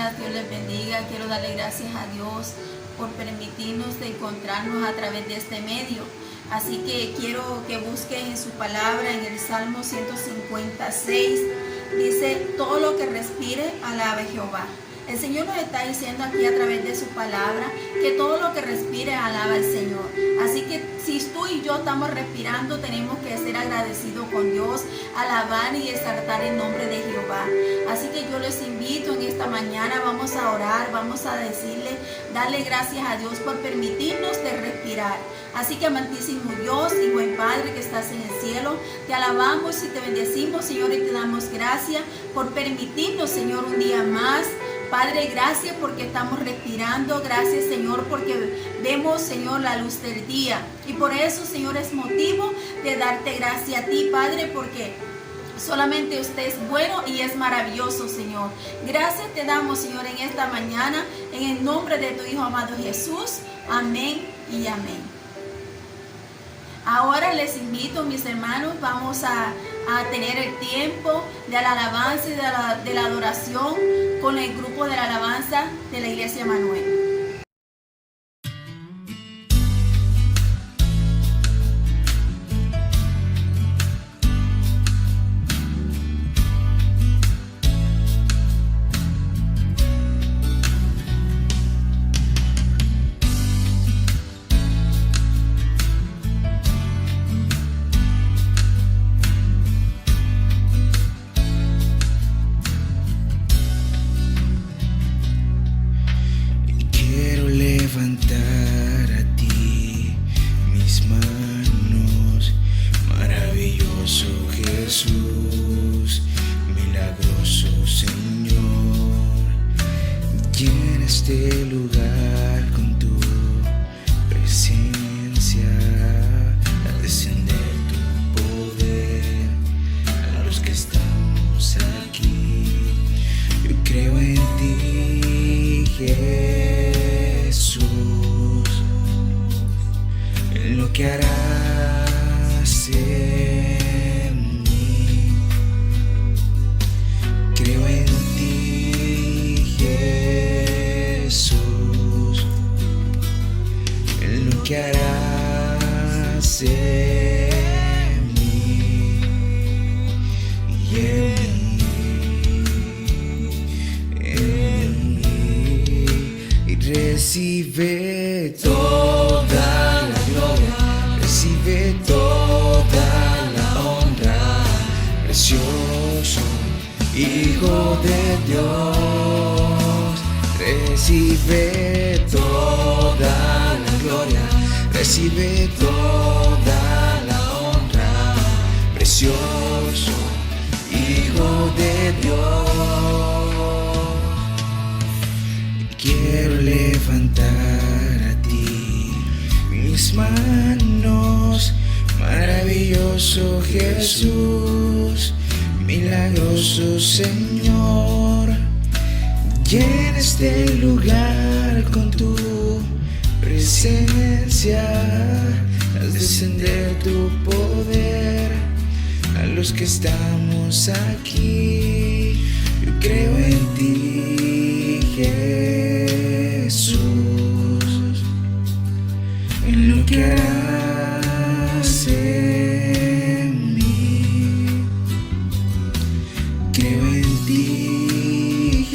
días, Dios les bendiga. Quiero darle gracias a Dios por permitirnos de encontrarnos a través de este medio. Así que quiero que busquen en su palabra en el Salmo 156. Dice: todo lo que respire, alabe a Jehová. El Señor nos está diciendo aquí a través de su palabra que todo lo que respire alaba al Señor. Así que si tú y yo estamos respirando, tenemos que ser agradecidos con Dios, alabar y exaltar el nombre de Jehová. Así que yo les invito en esta mañana, vamos a orar, vamos a darle gracias a Dios por permitirnos de respirar. Así que amantísimo Dios y buen Padre que estás en el cielo, te alabamos y te bendecimos, Señor, y te damos gracias por permitirnos, Señor, un día más. Padre, gracias porque estamos respirando, gracias Señor porque vemos, Señor, la luz del día. Y por eso, Señor, es motivo de darte gracias a ti, Padre, porque solamente usted es bueno y es maravilloso, Señor. Gracias te damos, Señor, en esta mañana, en el nombre de tu Hijo amado Jesús. Amén y amén. Ahora les invito, mis hermanos, vamos a tener el tiempo de la alabanza y de la adoración con el grupo de la alabanza de la Iglesia Manuel. Levantar a ti mis manos, maravilloso Jesús, milagroso Señor. Llena este lugar con tu presencia, al descender tu poder a los que estamos aquí. Yo creo en ti, Jesús, en lo que harás en mí. Creo en ti, Jesús, en lo que harás en mí y en mí. Y recibe toda la gloria, recibe toda la honra, precioso Hijo de Dios. Recibe toda la gloria, recibe toda la honra, precioso Hijo de Dios. Quiero levantar a ti mis manos, maravilloso Jesús, milagroso Señor. Llena este lugar con tu presencia, al descender tu poder a los que estamos aquí. Yo creo en ti, Jesús, en lo que harás en mí. Creo en ti,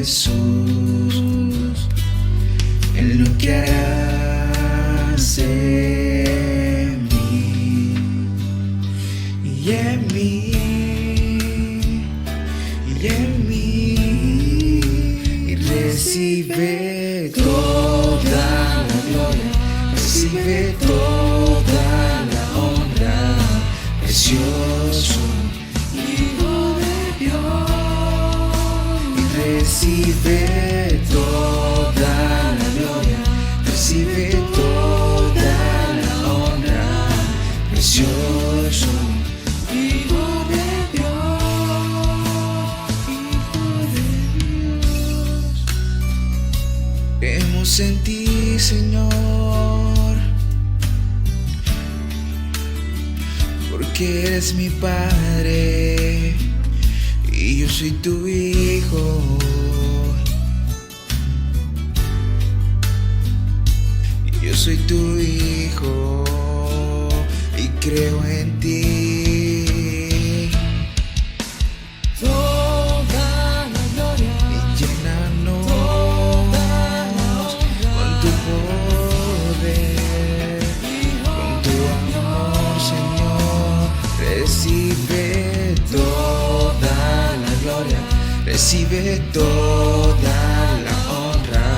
Jesús, en lo que harás en mí y en mí y en mí. Y recibe toda la gloria, recibe toda la honra, precioso Hijo de Dios. Y recibe toda la gloria, recibe toda la honra, precioso Hijo de Dios, Hijo de Dios. Creemos en ti, Señor, porque eres mi Padre y yo soy tu hijo. Yo soy tu hijo y creo en ti. Toda la gloria Y llénanos con tu poder, con tu amor, Señor. Recibe toda la gloria, recibe toda la honra,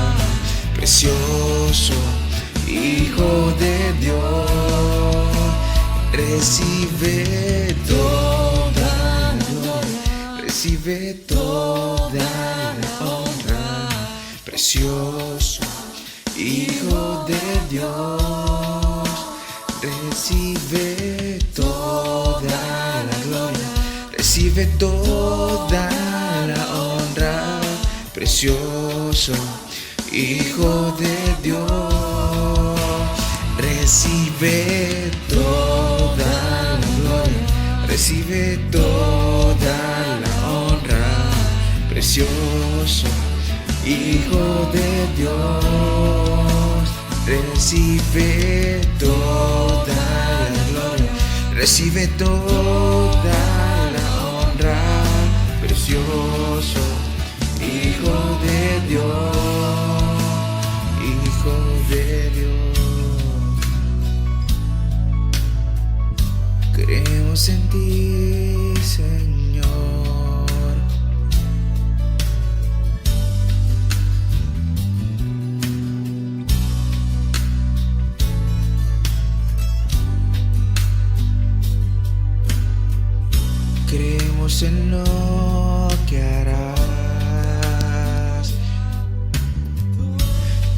precioso Hijo de Dios. Recibe toda la gloria, recibe toda la honra, precioso Hijo de Dios. Recibe toda la gloria, recibe toda la honra, precioso Hijo de Dios. Recibe toda la gloria, recibe toda la honra, precioso Hijo de Dios. Recibe toda la gloria, recibe toda la honra, precioso Hijo de Dios, Hijo de Dios. Creemos en ti, Señor. Creemos en lo que harás.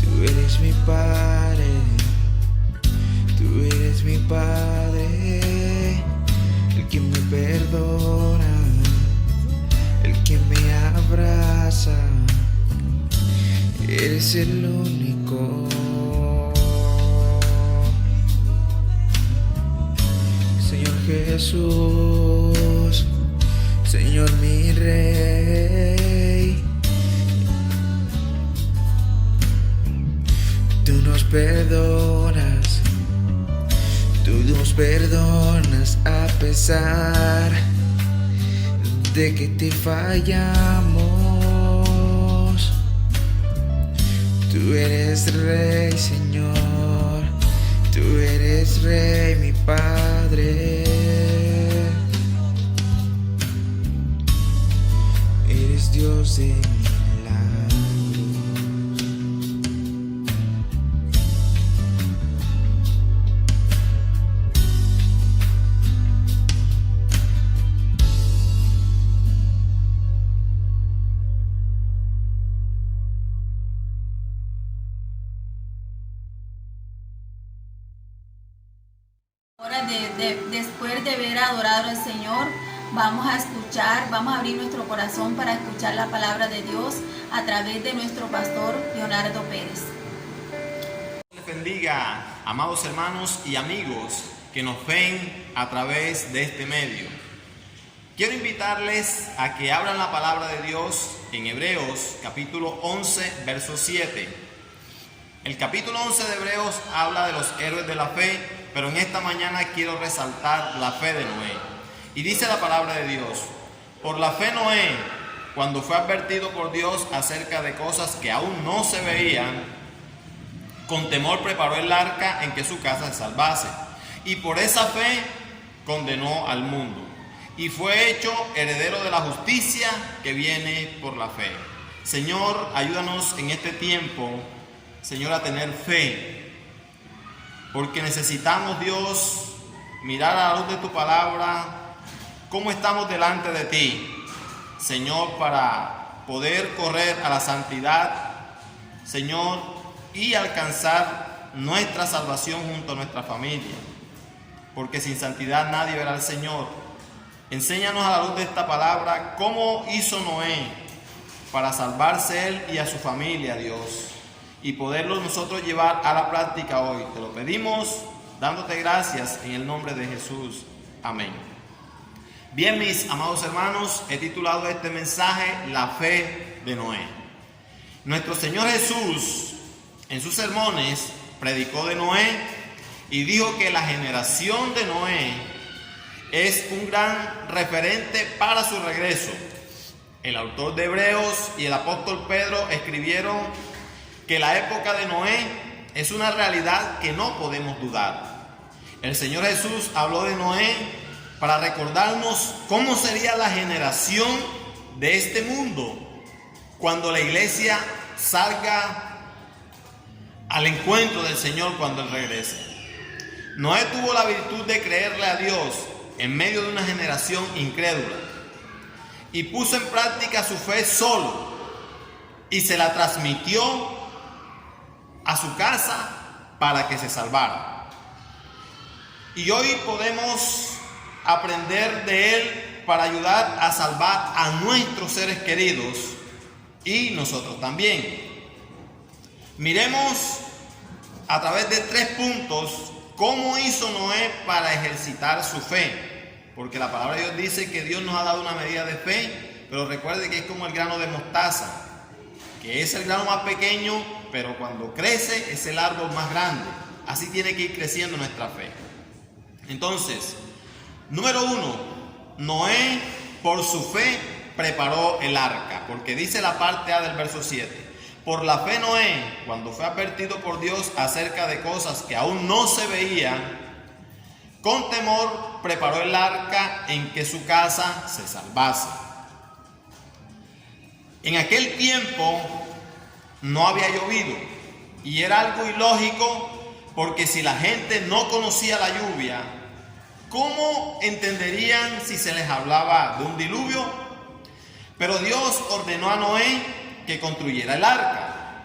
Tú eres mi Padre, tú eres mi Padre, el que me perdona, el que me abraza. Eres el único. Señor Jesús, Señor mi Rey, tú nos perdonas a pesar de que te fallamos. Tú eres Rey, Señor, tú eres Rey, mi Padre. Eres Dios de milagros. Ahora, después de haber adorado al Señor, vamos a escuchar, vamos a abrir nuestro corazón para escuchar la palabra de Dios a través de nuestro pastor Leonardo Pérez. Les bendiga, amados hermanos y amigos que nos ven a través de este medio. Quiero invitarles a que abran la palabra de Dios en Hebreos capítulo 11, verso 7. El capítulo 11 de Hebreos habla de los héroes de la fe, pero en esta mañana quiero resaltar la fe de Noé. Y dice la palabra de Dios: por la fe Noé, cuando fue advertido por Dios acerca de cosas que aún no se veían, con temor preparó el arca en que su casa se salvase. Y por esa fe condenó al mundo, y fue hecho heredero de la justicia que viene por la fe. Señor, ayúdanos en este tiempo, Señor, a tener fe, porque necesitamos, Dios, mirar a la luz de tu palabra cómo estamos delante de ti, Señor, para poder correr a la santidad, Señor, y alcanzar nuestra salvación junto a nuestra familia, porque sin santidad nadie verá al Señor. Enséñanos a la luz de esta palabra cómo hizo Noé para salvarse él y a su familia, Dios, y poderlo nosotros llevar a la práctica hoy. Te lo pedimos dándote gracias en el nombre de Jesús. Amén. Bien, mis amados hermanos, he titulado este mensaje La fe de Noé. Nuestro Señor Jesús en sus sermones predicó de Noé y dijo que la generación de Noé es un gran referente para su regreso. El autor de Hebreos y el apóstol Pedro escribieron que la época de Noé es una realidad que no podemos dudar. El Señor Jesús habló de Noé para recordarnos cómo sería la generación de este mundo cuando la iglesia salga al encuentro del Señor cuando Él regrese. Noé tuvo la virtud de creerle a Dios en medio de una generación incrédula y puso en práctica su fe solo y se la transmitió a su casa para que se salvara. Y hoy podemos aprender de Él para ayudar a salvar a nuestros seres queridos y nosotros también. Miremos a través de 3 puntos cómo hizo Noé para ejercitar su fe, porque la palabra de Dios dice que Dios nos ha dado una medida de fe, pero recuerde que es como el grano de mostaza, que es el grano más pequeño, pero cuando crece es el árbol más grande. Así tiene que ir creciendo nuestra fe. Entonces, número 1, Noé por su fe preparó el arca, porque dice la parte A del verso 7. Por la fe Noé, cuando fue advertido por Dios acerca de cosas que aún no se veían, con temor preparó el arca en que su casa se salvase. En aquel tiempo no había llovido y era algo ilógico, porque si la gente no conocía la lluvia, ¿cómo entenderían si se les hablaba de un diluvio? Pero Dios ordenó a Noé que construyera el arca.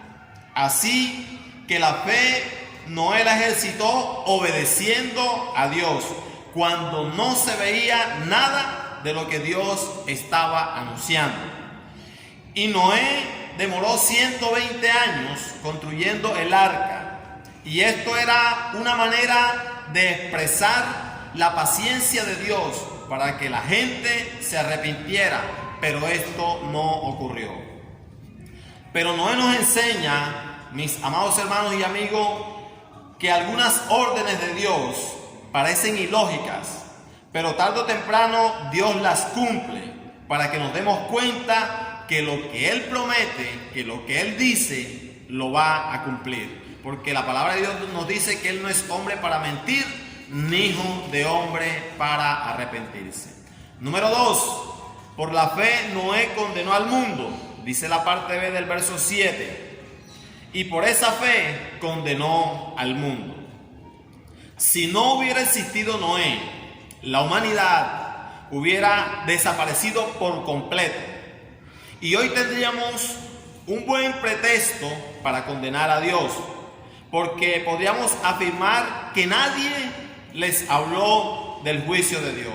Así que la fe Noé la ejercitó obedeciendo a Dios cuando no se veía nada de lo que Dios estaba anunciando. Y Noé demoró 120 años construyendo el arca, y esto era una manera de expresar la paciencia de Dios para que la gente se arrepintiera, pero esto no ocurrió. Pero Noé nos enseña, mis amados hermanos y amigos, que algunas órdenes de Dios parecen ilógicas, pero tarde o temprano Dios las cumple para que nos demos cuenta que lo que Él promete, que lo que Él dice, lo va a cumplir. Porque la palabra de Dios nos dice que Él no es hombre para mentir, ni hijo de hombre para arrepentirse. Número 2, por la fe Noé condenó al mundo, dice la parte B del verso 7. Y por esa fe condenó al mundo. Si no hubiera existido Noé, la humanidad hubiera desaparecido por completo. Y hoy tendríamos un buen pretexto para condenar a Dios, porque podríamos afirmar que nadie les habló del juicio de Dios.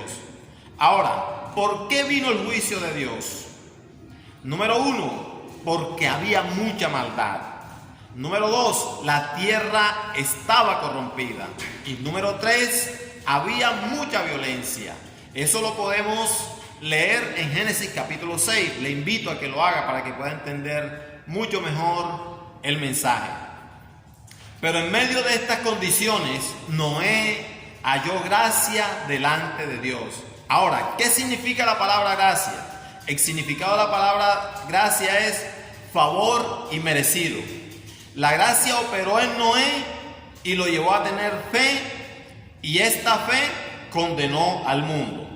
Ahora, ¿por qué vino el juicio de Dios? Número 1, porque había mucha maldad. Número 2, la tierra estaba corrompida. Y número 3, había mucha violencia. Eso lo podemos leer en Génesis capítulo 6. Le invito a que lo haga para que pueda entender mucho mejor el mensaje. Pero en medio de estas condiciones, Noé halló gracia delante de Dios. Ahora, ¿qué significa la palabra gracia? El significado de la palabra gracia es favor inmerecido. La gracia operó en Noé y lo llevó a tener fe, y esta fe condenó al mundo.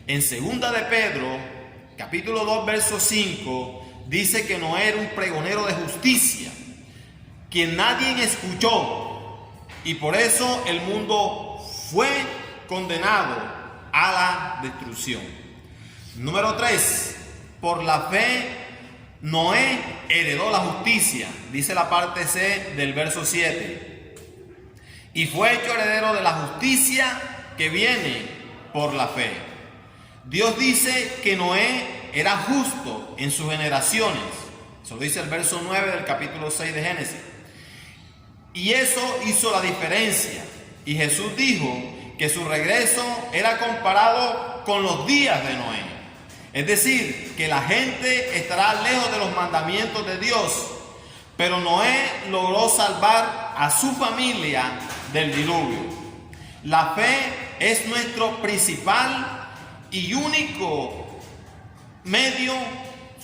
En 2 de Pedro, capítulo 2, verso 5, dice que Noé era un pregonero de justicia, quien nadie escuchó, y por eso el mundo fue condenado a la destrucción. Número 3, por la fe Noé heredó la justicia, dice la parte C del verso 7, y fue hecho heredero de la justicia que viene por la fe. Dios dice que Noé era justo en sus generaciones. Eso lo dice el verso 9 del capítulo 6 de Génesis. Y eso hizo la diferencia. Y Jesús dijo que su regreso era comparado con los días de Noé. Es decir, que la gente estará lejos de los mandamientos de Dios, pero Noé logró salvar a su familia del diluvio. La fe es nuestro principal y único medio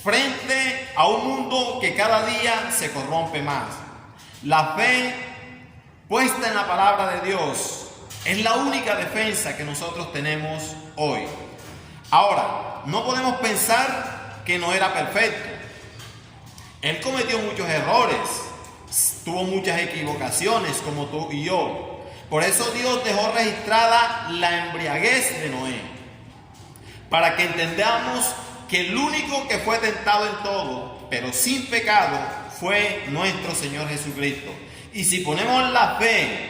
frente a un mundo que cada día se corrompe más. La fe puesta en la palabra de Dios es la única defensa que nosotros tenemos hoy. Ahora, no podemos pensar que no era perfecto. Él cometió muchos errores, tuvo muchas equivocaciones como tú y yo. Por eso Dios dejó registrada la embriaguez de Noé, para que entendamos que el único que fue tentado en todo, pero sin pecado, fue nuestro Señor Jesucristo. Y si ponemos la fe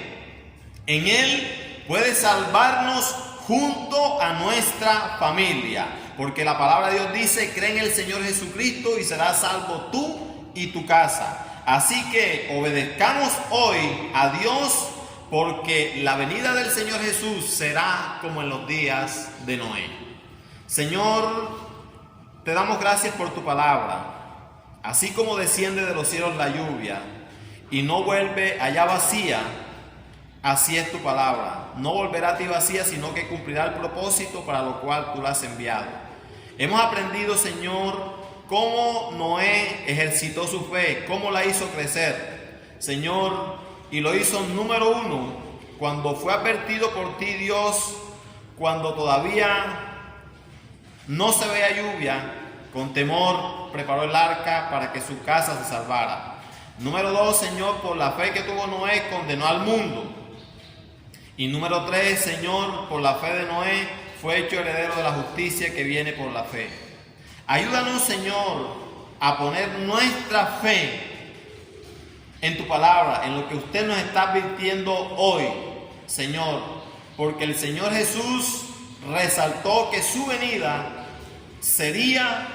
en Él, puede salvarnos junto a nuestra familia. Porque la palabra de Dios dice: cree en el Señor Jesucristo y serás salvo tú y tu casa. Así que obedezcamos hoy a Dios, porque la venida del Señor Jesús será como en los días de Noé. Señor, te damos gracias por tu palabra. Así como desciende de los cielos la lluvia y no vuelve allá vacía, así es tu palabra. No volverá a ti vacía, sino que cumplirá el propósito para lo cual tú la has enviado. Hemos aprendido, Señor, cómo Noé ejercitó su fe, cómo la hizo crecer, Señor, y lo hizo número uno cuando fue advertido por ti, Dios, cuando todavía no se veía lluvia. Con temor preparó el arca para que su casa se salvara. Número 2, Señor, por la fe que tuvo Noé, condenó al mundo. Y número 3, Señor, por la fe de Noé, fue hecho heredero de la justicia que viene por la fe. Ayúdanos, Señor, a poner nuestra fe en tu palabra, en lo que usted nos está advirtiendo hoy, Señor, porque el Señor Jesús resaltó que su venida sería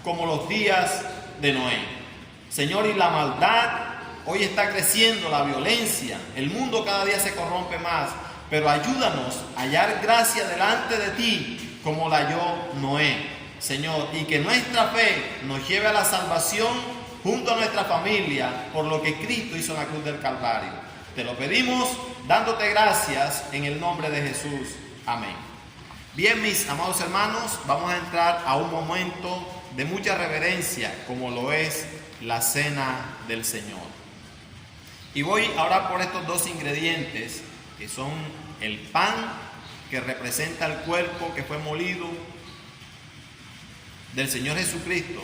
como los días de Noé. Señor, y la maldad hoy está creciendo, la violencia, el mundo cada día se corrompe más, pero ayúdanos a hallar gracia delante de ti como la halló Noé, Señor, y que nuestra fe nos lleve a la salvación junto a nuestra familia por lo que Cristo hizo en la cruz del Calvario. Te lo pedimos dándote gracias en el nombre de Jesús. Amén. Bien, mis amados hermanos, vamos a entrar a un momento de mucha reverencia, como lo es la cena del Señor. Y voy a orar por estos dos ingredientes, que son el pan, que representa el cuerpo que fue molido del Señor Jesucristo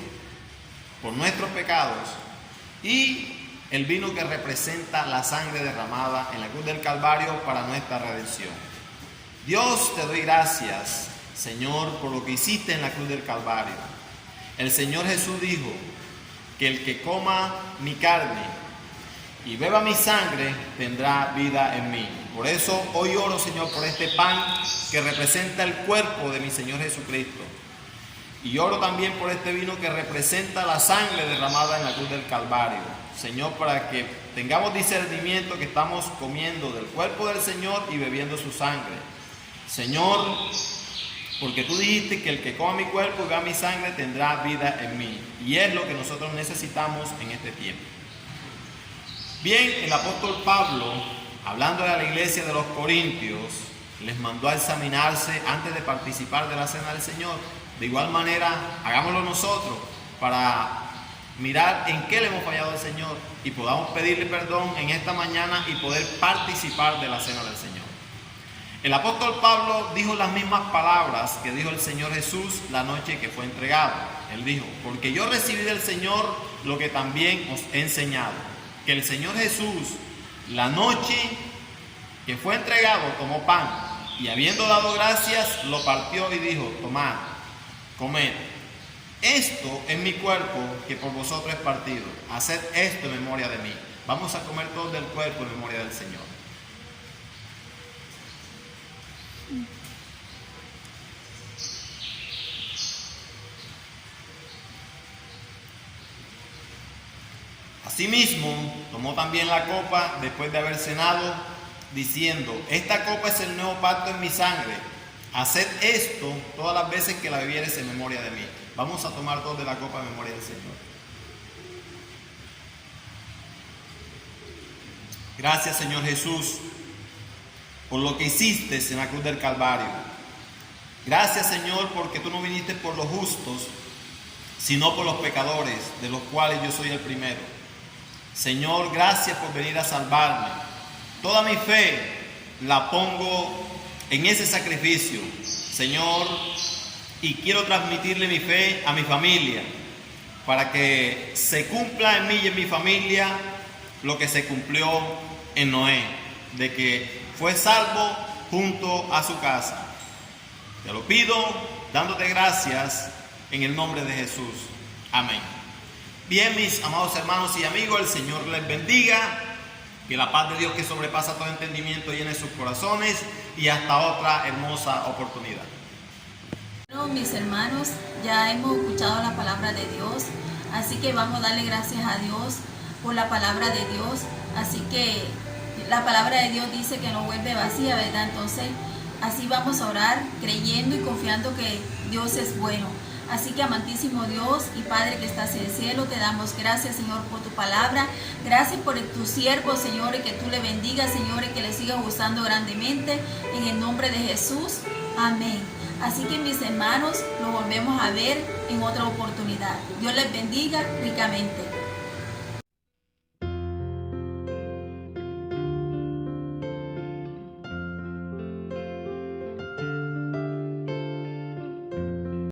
por nuestros pecados, y el vino que representa la sangre derramada en la cruz del Calvario para nuestra redención. Dios, te doy gracias, Señor, por lo que hiciste en la cruz del Calvario. El Señor Jesús dijo que el que coma mi carne y beba mi sangre tendrá vida en mí. Por eso hoy oro, Señor, por este pan que representa el cuerpo de mi Señor Jesucristo. Y oro también por este vino que representa la sangre derramada en la cruz del Calvario. Señor, para que tengamos discernimiento que estamos comiendo del cuerpo del Señor y bebiendo su sangre. Señor, porque tú dijiste que el que coma mi cuerpo y beba mi sangre tendrá vida en mí. Y es lo que nosotros necesitamos en este tiempo. Bien, el apóstol Pablo, hablando a la iglesia de los Corintios, les mandó a examinarse antes de participar de la cena del Señor. De igual manera, hagámoslo nosotros para mirar en qué le hemos fallado al Señor y podamos pedirle perdón en esta mañana y poder participar de la cena del Señor. El apóstol Pablo dijo las mismas palabras que dijo el Señor Jesús la noche que fue entregado. Él dijo: porque yo recibí del Señor lo que también os he enseñado, que el Señor Jesús, la noche que fue entregado, tomó pan y habiendo dado gracias, lo partió y dijo: tomad, comed, esto es mi cuerpo que por vosotros es partido, haced esto en memoria de mí. Vamos a comer todos del cuerpo en memoria del Señor. Asimismo, tomó también la copa después de haber cenado, diciendo: esta copa es el nuevo pacto en mi sangre. haced esto todas las veces que la bebieres en memoria de mí. Vamos a tomar todos de la copa en memoria del Señor. Gracias, Señor Jesús, por lo que hiciste en la cruz del Calvario. Gracias, Señor, porque tú no viniste por los justos, sino por los pecadores, de los cuales yo soy el primero. Señor, gracias por venir a salvarme. Toda mi fe la pongo en ese sacrificio, Señor, y quiero transmitirle mi fe a mi familia, para que se cumpla en mí y en mi familia lo que se cumplió en Noé, de que fue salvo junto a su casa. Te lo pido dándote gracias en el nombre de Jesús. Amén. Bien, mis amados hermanos y amigos, el Señor les bendiga. Que la paz de Dios, que sobrepasa todo entendimiento, llene sus corazones, y hasta otra hermosa oportunidad. Bueno, mis hermanos, ya hemos escuchado la palabra de Dios, así que vamos a darle gracias a Dios por la palabra de Dios. Así que la palabra de Dios dice que no vuelve vacía, ¿verdad? Entonces, así vamos a orar, creyendo y confiando que Dios es bueno. Así que, amantísimo Dios y Padre que estás en el cielo, te damos gracias, Señor, por tu palabra. Gracias por tu siervo, Señor, y que tú le bendigas, Señor, y que le sigas usando grandemente. En el nombre de Jesús. Amén. Así que, mis hermanos, nos volvemos a ver en otra oportunidad. Dios les bendiga ricamente.